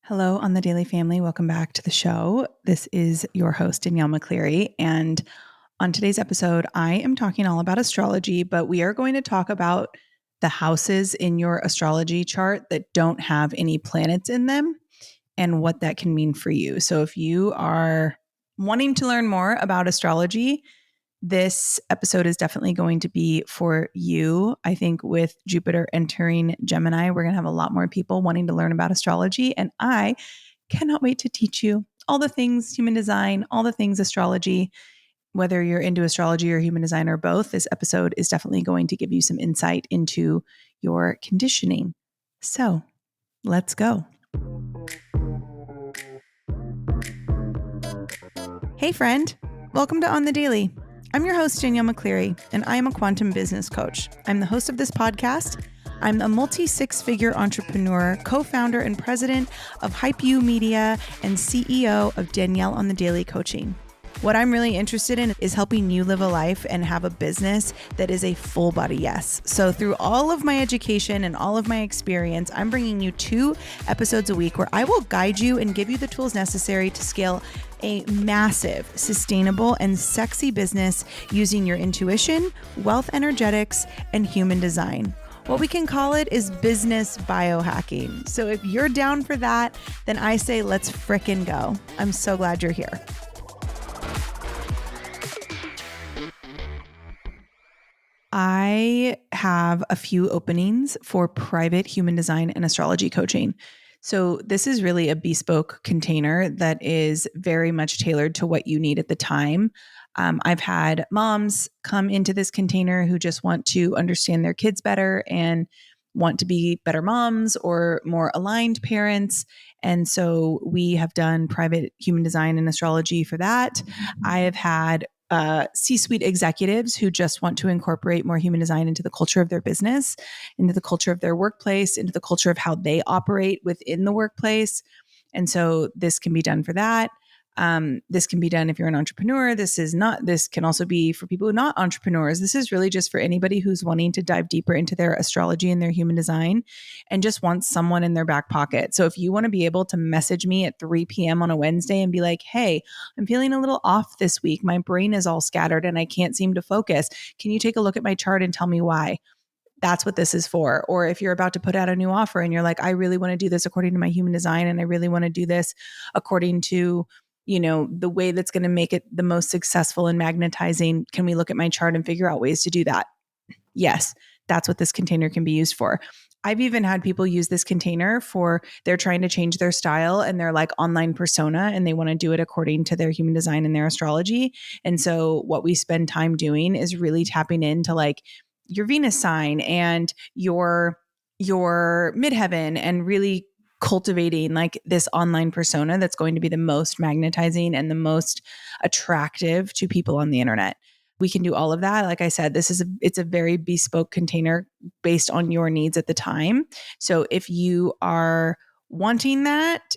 Hello, on the Daily Family. Welcome back to the show. This is your host, Danielle McCleary. And on today's episode, I am talking all about astrology, but we are going to talk about the houses in your astrology chart that don't have any planets in them and what that can mean for you. So if you are wanting to learn more about astrology, this episode is definitely going to be for you. I think with Jupiter entering Gemini, we're going to have a lot more people wanting to learn about astrology. And I cannot wait to teach you all the things human design, all the things astrology. Whether you're into astrology or human design or both, this episode is definitely going to give you some insight into your conditioning. So let's go. Hey, friend. Welcome to On the Daily. I'm your host, Danielle McCleary, and I am a quantum business coach. I'm the host of this podcast. I'm a multi-six-figure entrepreneur, co-founder and president of Hype You Media, and CEO of Danielle on the Daily Coaching. What I'm really interested in is helping you live a life and have a business that is a full body yes. So through all of my education and all of my experience, I'm bringing you 2 episodes a week where I will guide you and give you the tools necessary to scale a massive, sustainable, and sexy business using your intuition, wealth energetics, and human design. What we can call it is business biohacking. So if you're down for that, then I say let's frickin' go. I'm so glad you're here. I have a few openings for private human design and astrology coaching. So this is really a bespoke container that is very much tailored to what you need at the time. I've had moms come into this container who just want to understand their kids better and want to be better moms or more aligned parents. And so we have done private human design and astrology for that. I have had C-suite executives who just want to incorporate more human design into the culture of their business, into the culture of their workplace, into the culture of how they operate within the workplace. And so this can be done for that. This can be done if you're an entrepreneur. This can also be for people who are not entrepreneurs. This is really just for anybody who's wanting to dive deeper into their astrology and their human design and just wants someone in their back pocket. So if you want to be able to message me at 3 p.m. on a Wednesday and be like, hey, I'm feeling a little off this week. My brain is all scattered and I can't seem to focus. Can you take a look at my chart and tell me why? That's what this is for. Or if you're about to put out a new offer and you're like, I really want to do this according to my human design and I really want to do this according to the way that's going to make it the most successful and magnetizing. Can we look at my chart and figure out ways to do that? Yes, that's what this container can be used for. I've even had people use this container for they're trying to change their style and their like online persona and they want to do it according to their human design and their astrology. And so what we spend time doing is really tapping into like your Venus sign and your midheaven and really cultivating like this online persona that's going to be the most magnetizing and the most attractive to people on the internet. We can do all of that. Like I said, it's a very bespoke container based on your needs at the time. So if you are wanting that,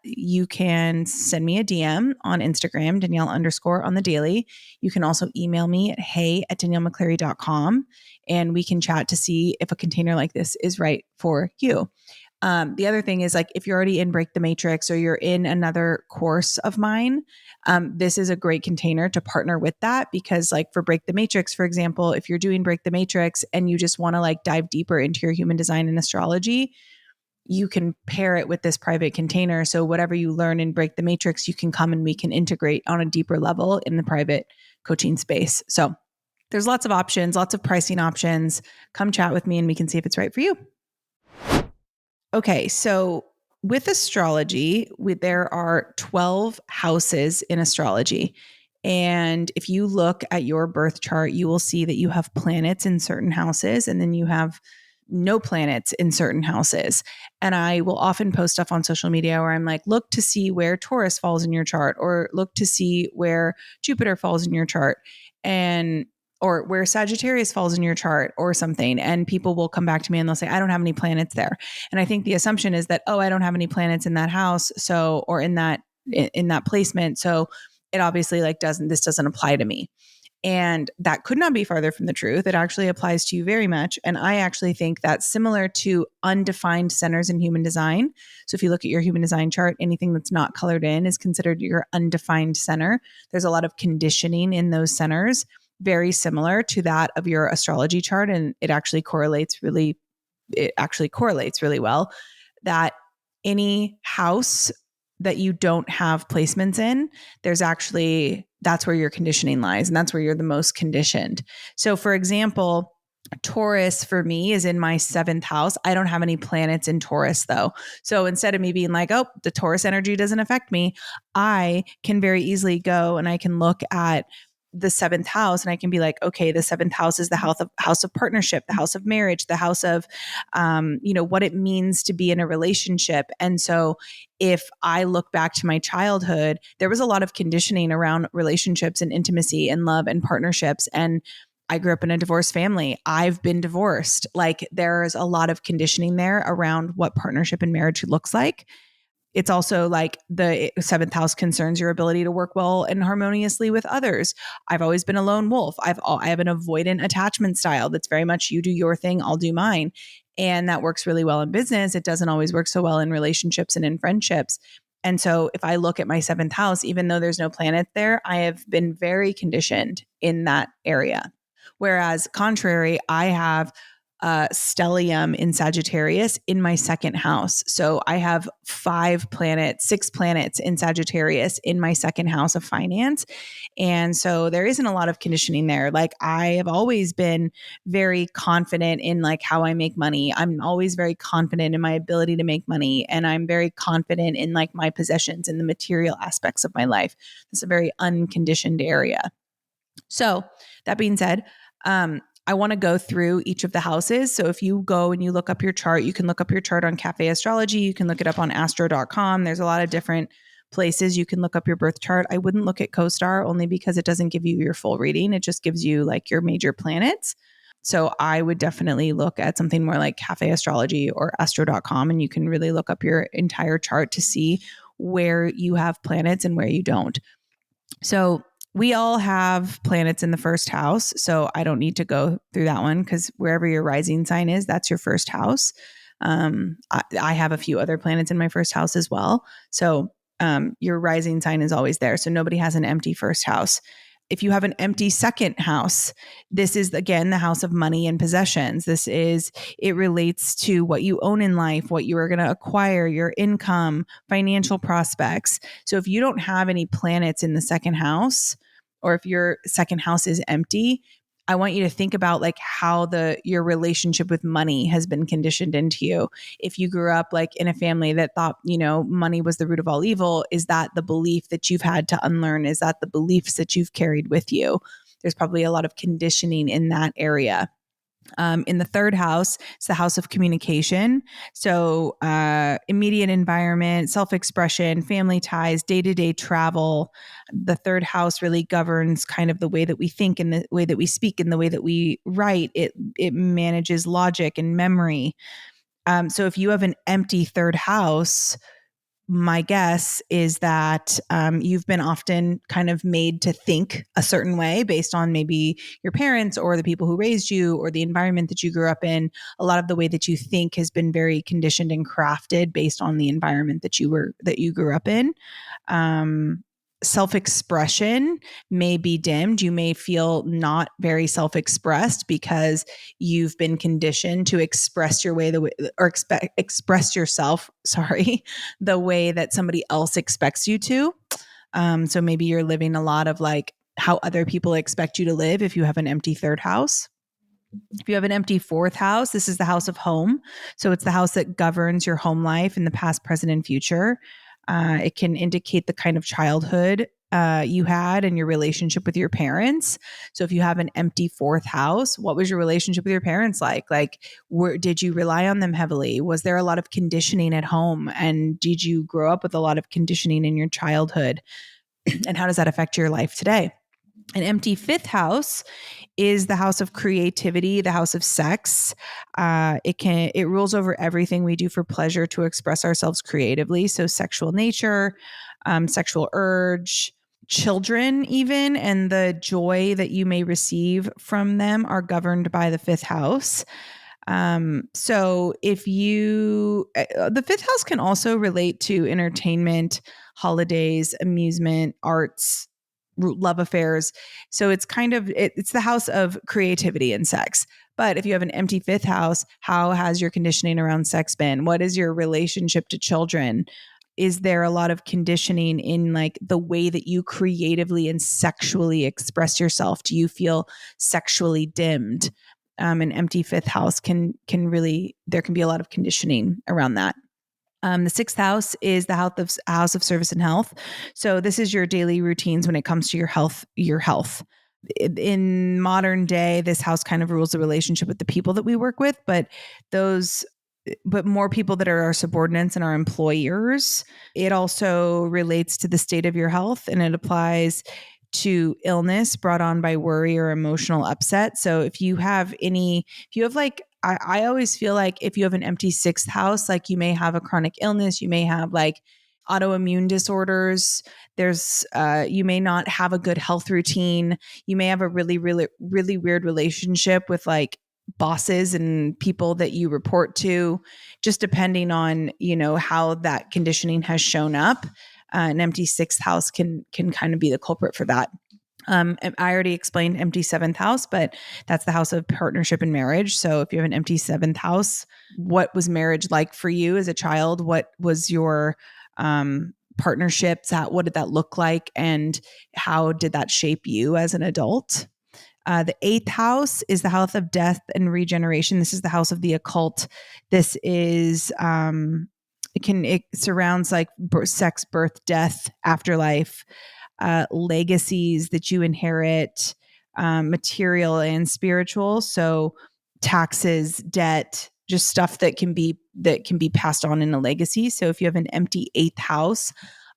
you can send me a DM on Instagram, Danielle _ on the daily. You can also email me at hey@daniellemccleary.com and we can chat to see if a container like this is right for you. The other thing is like, if you're already in Break the Matrix or you're in another course of mine, this is a great container to partner with that because like for Break the Matrix, for example, if you're doing Break the Matrix and you just want to like dive deeper into your human design and astrology, you can pair it with this private container. So whatever you learn in Break the Matrix, you can come and we can integrate on a deeper level in the private coaching space. So there's lots of options, lots of pricing options. Come chat with me and we can see if it's right for you. Okay, so with astrology, there are 12 houses in astrology. And if you look at your birth chart, you will see that you have planets in certain houses and then you have no planets in certain houses. And I will often post stuff on social media where I'm like, look to see where Taurus falls in your chart or look to see where Jupiter falls in your chart. Or where Sagittarius falls in your chart or something. And people will come back to me and they'll say, I don't have any planets there. And I think the assumption is that, I don't have any planets in that house. So, or in that placement. So it obviously like this doesn't apply to me. And that could not be farther from the truth. It actually applies to you very much. And I actually think that's similar to undefined centers in human design. So if you look at your human design chart, anything that's not colored in is considered your undefined center. There's a lot of conditioning in those centers, very similar to that of your astrology chart. And it actually correlates really well that any house that you don't have placements in, that's where your conditioning lies. And that's where you're the most conditioned. So for example, Taurus for me is in my 7th house. I don't have any planets in Taurus though. So instead of me being like, oh, the Taurus energy doesn't affect me, I can very easily go and I can look at the 7th house and I can be like, okay, the 7th house is the house of partnership, the house of marriage, the house of, what it means to be in a relationship. And so if I look back to my childhood, there was a lot of conditioning around relationships and intimacy and love and partnerships. And I grew up in a divorced family. I've been divorced. Like there's a lot of conditioning there around what partnership and marriage looks like. It's also like the 7th house concerns your ability to work well and harmoniously with others. I've always been a lone wolf. I have an avoidant attachment style that's very much you do your thing, I'll do mine. And that works really well in business. It doesn't always work so well in relationships and in friendships. And so if I look at my 7th house, even though there's no planet there, I have been very conditioned in that area. Whereas contrary, I have stellium in Sagittarius in my 2nd house. So I have 6 planets in Sagittarius in my 2nd house of finance. And so there isn't a lot of conditioning there. Like I have always been very confident in like how I make money. I'm always very confident in my ability to make money. And I'm very confident in like my possessions and the material aspects of my life. It's a very unconditioned area. So that being said, I want to go through each of the houses. So if you go and you look up your chart, you can look up your chart on Cafe Astrology. You can look it up on astro.com. There's a lot of different places you can look up your birth chart. I wouldn't look at CoStar only because it doesn't give you your full reading. It just gives you like your major planets. So I would definitely look at something more like Cafe Astrology or astro.com, and you can really look up your entire chart to see where you have planets and where you don't. So we all have planets in the 1st house. So I don't need to go through that one because wherever your rising sign is, that's your 1st house. I have a few other planets in my 1st house as well. So your rising sign is always there. So nobody has an empty 1st house. If you have an empty 2nd house, this is again the house of money and possessions. It relates to what you own in life, what you are going to acquire, your income, financial prospects. So if you don't have any planets in the 2nd house, or if your 2nd house is empty, I want you to think about like how your relationship with money has been conditioned into you. If you grew up like in a family that thought, money was the root of all evil, is that the belief that you've had to unlearn? Is that the beliefs that you've carried with you? There's probably a lot of conditioning in that area. In the 3rd house, it's the house of communication. So immediate environment, self-expression, family ties, day-to-day travel. The 3rd house really governs kind of the way that we think and the way that we speak and the way that we write. It manages logic and memory. So if you have an empty 3rd house, my guess is that you've been often kind of made to think a certain way based on maybe your parents or the people who raised you or the environment that you grew up in. A lot of the way that you think has been very conditioned and crafted based on the environment that you grew up in. Self-expression may be dimmed. You may feel not very self-expressed because you've been conditioned to express express yourself, the way that somebody else expects you to. So maybe you're living a lot of like how other people expect you to live if you have an empty 3rd house. If you have an empty 4th house, this is the house of home. So it's the house that governs your home life in the past, present, and future. It can indicate the kind of childhood you had and your relationship with your parents. So if you have an empty 4th house, what was your relationship with your parents like? Like, did you rely on them heavily? Was there a lot of conditioning at home? And did you grow up with a lot of conditioning in your childhood? And how does that affect your life today? An empty 5th house is the house of creativity, the house of sex. It rules over everything we do for pleasure to express ourselves creatively. So sexual nature, sexual urge, children even, and the joy that you may receive from them are governed by the fifth house. So if the fifth house can also relate to entertainment, holidays, amusement, arts, love affairs. So it's it's the house of creativity and sex. But if you have an empty fifth house, how has your conditioning around sex been? What is your relationship to children? Is there a lot of conditioning in like the way that you creatively and sexually express yourself? Do you feel sexually dimmed? An empty fifth house can really, there can be a lot of conditioning around that. The sixth house is the house of service and health. So this is your daily routines when it comes to your health. In modern day, this house kind of rules the relationship with the people that we work with, but more people that are our subordinates and our employers. It also relates to the state of your health, and it applies to illness brought on by worry or emotional upset. So if you have like, I always feel like if you have an empty sixth house, like you may have a chronic illness, you may have like autoimmune disorders. You may not have a good health routine. You may have a really, really, really weird relationship with like bosses and people that you report to, just depending on, how that conditioning has shown up. An empty sixth house can kind of be the culprit for that. I already explained empty seventh house, but that's the house of partnership and marriage. So if you have an empty seventh house, what was marriage like for you as a child? What was your partnerships? What did that look like? And how did that shape you as an adult? The eighth house is the house of death and regeneration. This is the house of the occult. This is it surrounds like sex, birth, death, afterlife, legacies that you inherit, material and spiritual. So taxes, debt, just stuff that can be passed on in a legacy. So if you have an empty eighth house,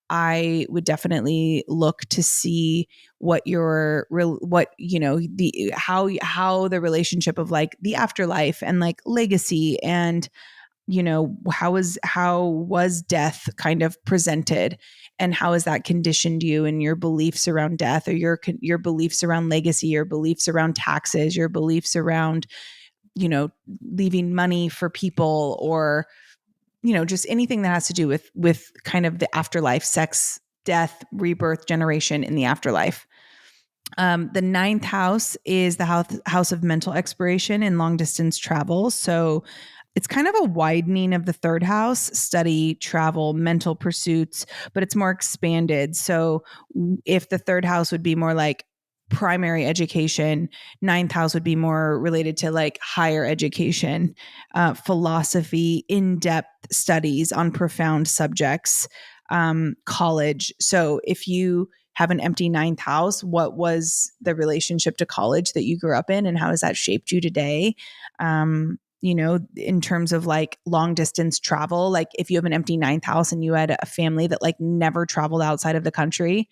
I would definitely look to see how the relationship of like the afterlife and like legacy and how was death kind of presented, and how has that conditioned you in your beliefs around death, or your beliefs around legacy, your beliefs around taxes, your beliefs around leaving money for people, or just anything that has to do with kind of the afterlife, sex, death, rebirth, generation in the afterlife. The ninth house is the house of mental exploration and long distance travel. So it's kind of a widening of the third house: study, travel, mental pursuits, but it's more expanded. So if the third house would be more like primary education, ninth house would be more related to like higher education, philosophy, in-depth studies on profound subjects, college. So if you have an empty ninth house, what was the relationship to college that you grew up in, and how has that shaped you today? In terms of like long distance travel, like if you have an empty ninth house and you had a family that like never traveled outside of the country,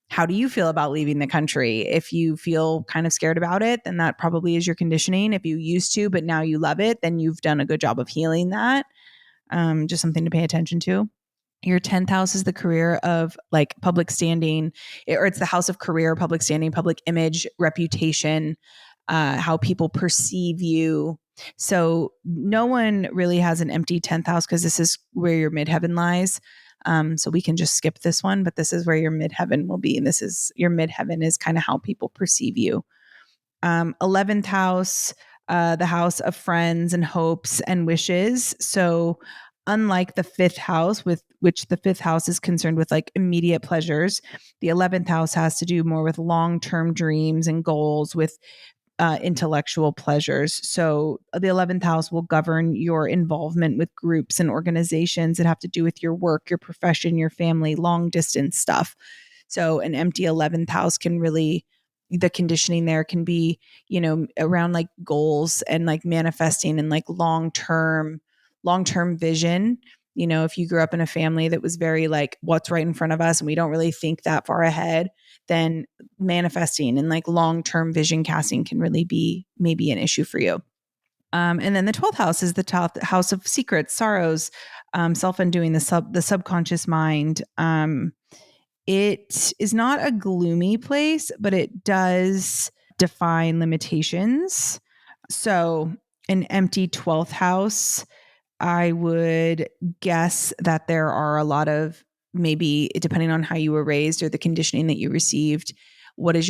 how do you feel about leaving the country? If you feel kind of scared about it, then that probably is your conditioning. If you used to, but now you love it, then you've done a good job of healing that. Just something to pay attention to. Your 10th house is the career of like public standing, or it's the house of career, public standing, public image, reputation, how people perceive you. So no one really has an empty 10th house because this is where your midheaven lies. So we can just skip this one, but this is where your midheaven will be. And this is your midheaven is kind of how people perceive you. 11th house, the house of friends and hopes and wishes. So unlike the fifth house, with which the fifth house is concerned with like immediate pleasures, the 11th house has to do more with long-term dreams and goals, with intellectual pleasures. So the 11th house will govern your involvement with groups and organizations that have to do with your work, your profession, your family, long distance stuff. So an empty 11th house can really, the conditioning there can be, around like goals and like manifesting and like long-term vision. If you grew up in a family that was very like what's right in front of us and we don't really think that far ahead, then manifesting and like long-term vision casting can really be maybe an issue for you. And then the 12th house is the house of secrets, sorrows, self-undoing, the subconscious mind. it is not a gloomy place, but it does define limitations. So an empty 12th house, I would guess that there are a lot of, maybe depending on how you were raised or the conditioning that you received, what is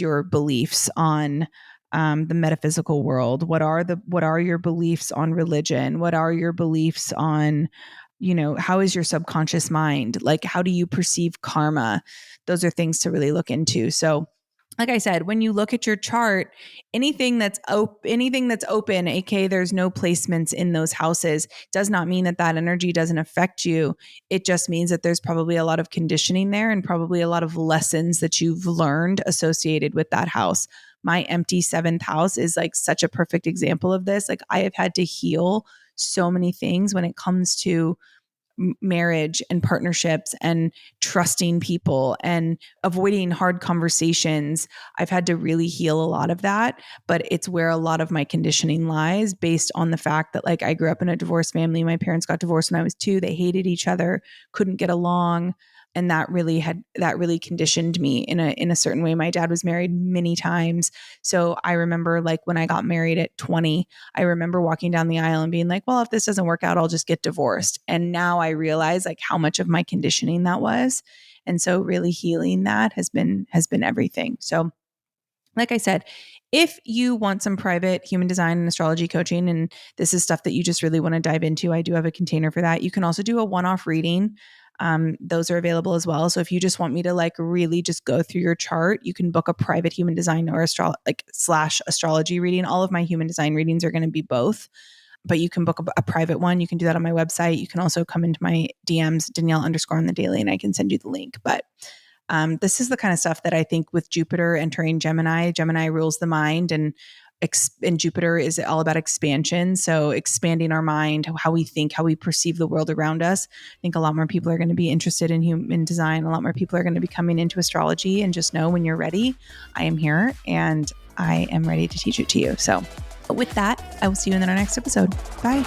your beliefs on the metaphysical world? What are your beliefs on religion? What are your beliefs on, how is your subconscious mind? Like, how do you perceive karma? Those are things to really look into. So like I said, when you look at your chart, anything that's open, aka there's no placements in those houses, does not mean that energy doesn't affect you. It just means that there's probably a lot of conditioning there and probably a lot of lessons that you've learned associated with that house. My empty 7th house is like such a perfect example of this. Like, I have had to heal so many things when it comes to marriage and partnerships and trusting people and avoiding hard conversations. I've had to really heal a lot of that, but it's where a lot of my conditioning lies, based on the fact that, like, I grew up in a divorced family. My parents got divorced when I was 2. They hated each other, couldn't get along. And that really conditioned me in a certain way. My dad was married many times. So I remember, like, when I got married at 20, I remember walking down the aisle and being like, well, if this doesn't work out, I'll just get divorced. And now I realize, like, how much of my conditioning that was. And so really healing that has been everything. So like I said, if you want some private human design and astrology coaching, and this is stuff that you just really want to dive into, I do have a container for that. You can also do a one-off reading. Those are available as well. So if you just want me to, like, really just go through your chart, you can book a private human design or / astrology reading. All of my human design readings are going to be both, but you can book a private one. You can do that on my website. You can also come into my DMs, Danielle _ on the daily, and I can send you the link. But this is the kind of stuff that I think, with Jupiter entering Gemini rules the mind, and Jupiter is all about expansion. So expanding our mind, how we think, how we perceive the world around us. I think a lot more people are going to be interested in human design. A lot more people are going to be coming into astrology, and just know, when you're ready, I am here and I am ready to teach it to you. So with that, I will see you in our next episode. Bye.